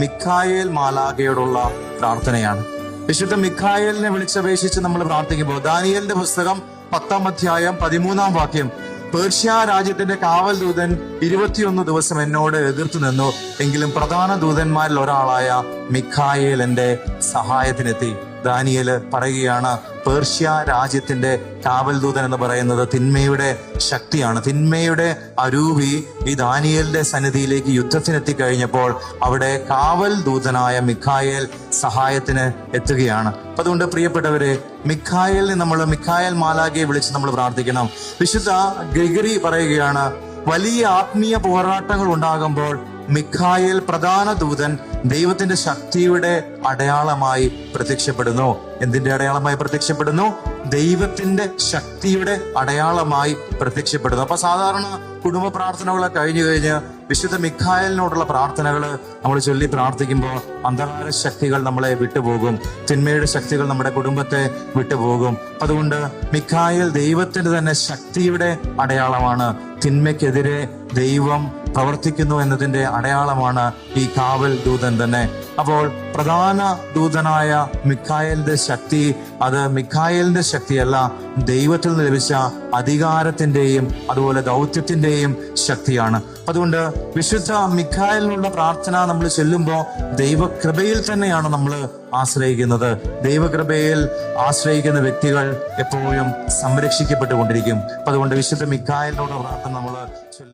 Mikhail മാലാഖയോടുള്ള പ്രാർത്ഥനയാണ്. വിശുദ്ധ മിഖായേലിനെ വിളിച്ചപേക്ഷിച്ച് നമ്മൾ പ്രാർത്ഥിക്കുമ്പോൾ ദാനിയേലിന്റെ പുസ്തകം 10-ാം അധ്യായം 13-ാം വാക്യം, പേർഷ്യ രാജ്യത്തിന്റെ കാവൽ ദൂതൻ 21 ദിവസം എന്നോട് എതിർത്തു നിന്നു, എങ്കിലും പ്രധാന ദൂതന്മാരിൽ ഒരാളായ മിഖായേൽ എന്റെ സഹായത്തിനെത്തി. ദാനിയേൽ പറയുകയാണ്, പേർഷ്യ രാജ്യത്തിന്റെ കാവൽ ദൂതൻ എന്ന് പറയുന്നത് തിന്മയുടെ ശക്തിയാണ്. തിന്മയുടെ അരൂപി ഈ ദാനിയേലിന്റെ സന്നിധിയിലേക്ക് യുദ്ധത്തിനെത്തി കഴിഞ്ഞപ്പോൾ അവിടെ കാവൽ ദൂതനായ മിഖായേൽ സഹായത്തിന് എത്തുകയാണ്. അപ്പൊ അതുകൊണ്ട് പ്രിയപ്പെട്ടവരെ, മിഖായേൽ മാലാഖയെ വിളിച്ച് നമ്മൾ പ്രാർത്ഥിക്കണം. വിശുദ്ധ ഗ്രിഗറി പറയുകയാണ്, വലിയ ആത്മീയ പോരാട്ടങ്ങൾ ഉണ്ടാകുമ്പോൾ മിഖായേൽ പ്രധാന ദൂതൻ ദൈവത്തിന്റെ ശക്തിയുടെ അടയാളമായി പ്രത്യക്ഷപ്പെടുന്നു. എന്തിന്റെ അടയാളമായി പ്രത്യക്ഷപ്പെടുന്നു? ദൈവത്തിന്റെ ശക്തിയുടെ അടയാളമായി പ്രത്യക്ഷപ്പെടുന്നു. അപ്പൊ സാധാരണ കുടുംബ പ്രാർത്ഥനകളൊക്കെ കഴിഞ്ഞ് വിശുദ്ധ മിഖായേലിനോടുള്ള പ്രാർത്ഥനകൾ നമ്മൾ ചൊല്ലി പ്രാർത്ഥിക്കുമ്പോൾ അന്ധകാര ശക്തികൾ നമ്മളെ വിട്ടുപോകും, തിന്മയുടെ ശക്തികൾ നമ്മുടെ കുടുംബത്തെ വിട്ടുപോകും. അതുകൊണ്ട് മിഖായേൽ ദൈവത്തിന്റെ തന്നെ ശക്തിയുടെ അടയാളമാണ്. തിന്മയ്ക്കെതിരെ ദൈവം പ്രവർത്തിക്കുന്നു എന്നതിന്റെ അടയാളമാണ് ഈ കാവൽ ദൂതൻ തന്നെ. അപ്പോൾ പ്രധാന ദൂതനായ മിഖായേലിന്റെ ശക്തി, അത് മിഖായേലിന്റെ ശക്തിയല്ല, ദൈവത്തിൽ നിന്ന് ലഭിച്ച അധികാരത്തിന്റെയും അതുപോലെ ദൗത്യത്തിന്റെയും ശക്തിയാണ്. അതുകൊണ്ട് വിശുദ്ധ മിഖായേലിനുള്ള പ്രാർത്ഥന നമ്മൾ ചൊല്ലുമ്പോൾ ദൈവകൃപയിൽ തന്നെയാണ് നമ്മൾ ആശ്രയിക്കുന്നത്. ദൈവകൃപയിൽ ആശ്രയിക്കുന്ന വ്യക്തികൾ എപ്പോഴും സംരക്ഷിക്കപ്പെട്ടുകൊണ്ടിരിക്കും. അതുകൊണ്ട് വിശുദ്ധ മിഖായേലിനോട് പ്രാർത്ഥന നമ്മൾ